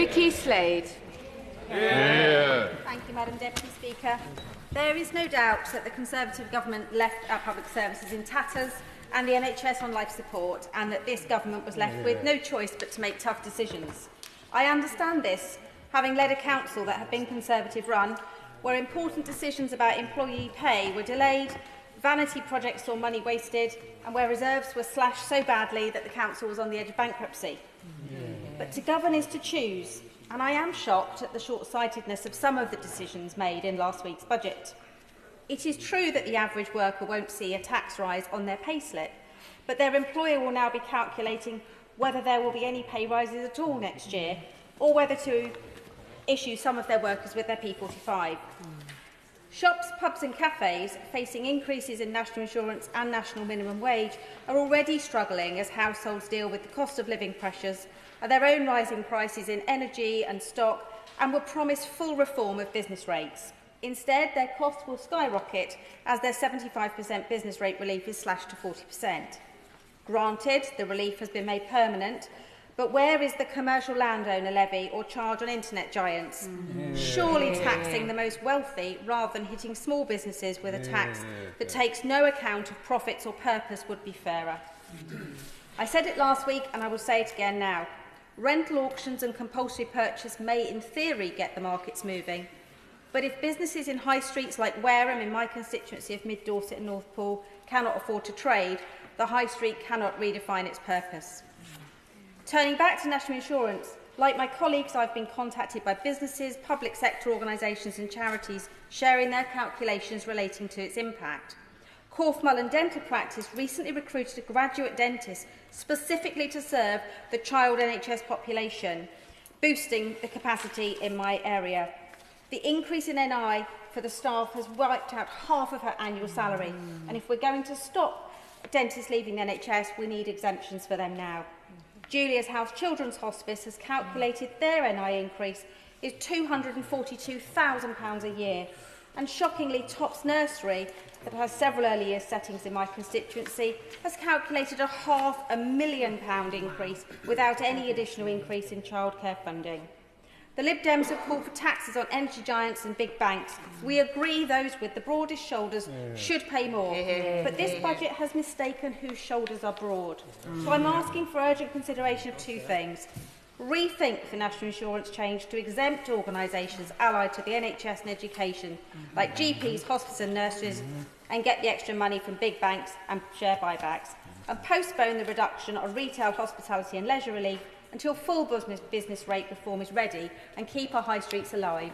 Vikki. Thank you, Madam Deputy Speaker. There is no doubt that the Conservative government left our public services in tatters and the NHS on life support, and that this government was left with no choice but to make tough decisions. I understand this, having led a council that had been Conservative run, where important decisions about employee pay were delayed, vanity projects saw money wasted, and where reserves were slashed so badly that the council was on the edge of bankruptcy. But to govern is to choose, and I am shocked at the short-sightedness of some of the decisions made in last week's budget. It is true that the average worker won't see a tax rise on their payslip, but their employer will now be calculating whether there will be any pay rises at all next year, or whether to issue some of their workers with their P45. Shops, pubs and cafes facing increases in national insurance and national minimum wage are already struggling as households deal with the cost of living pressures and their own rising prices in energy and stock, and were promised full reform of business rates. Instead, their costs will skyrocket as their 75% business rate relief is slashed to 40%. Granted, the relief has been made permanent, but where is the commercial landowner levy or charge on internet giants? Surely taxing the most wealthy rather than hitting small businesses with a tax that takes no account of profits or purpose would be fairer. I said it last week and I will say it again now. Rental auctions and compulsory purchase may in theory get the markets moving, but if businesses in high streets like Wareham in my constituency of Mid Dorset and North Poole cannot afford to trade, the high street cannot redefine its purpose. Turning back to national insurance, like my colleagues, I've been contacted by businesses, public sector organisations and charities sharing their calculations relating to its impact. Corfmullen Dental Practice recently recruited a graduate dentist specifically to serve the child NHS population, boosting the capacity in my area. The increase in NI for the staff has wiped out half of her annual salary, and if we're going to stop dentists leaving the NHS, we need exemptions for them now. Julia's House Children's Hospice has calculated their NI increase is £242,000 a year. And shockingly, Tops Nursery, that has several early years settings in my constituency, has calculated a £500,000 increase without any additional increase in childcare funding. The Lib Dems have called for taxes on energy giants and big banks. We agree those with the broadest shoulders should pay more. But this budget has mistaken whose shoulders are broad. So I'm asking for urgent consideration of two things. Rethink the national insurance change to exempt organisations allied to the NHS and education, like GPs, hospices and nurseries, and get the extra money from big banks and share buybacks. And postpone the reduction on retail, hospitality and leisure relief until full business rate reform is ready, and keep our high streets alive.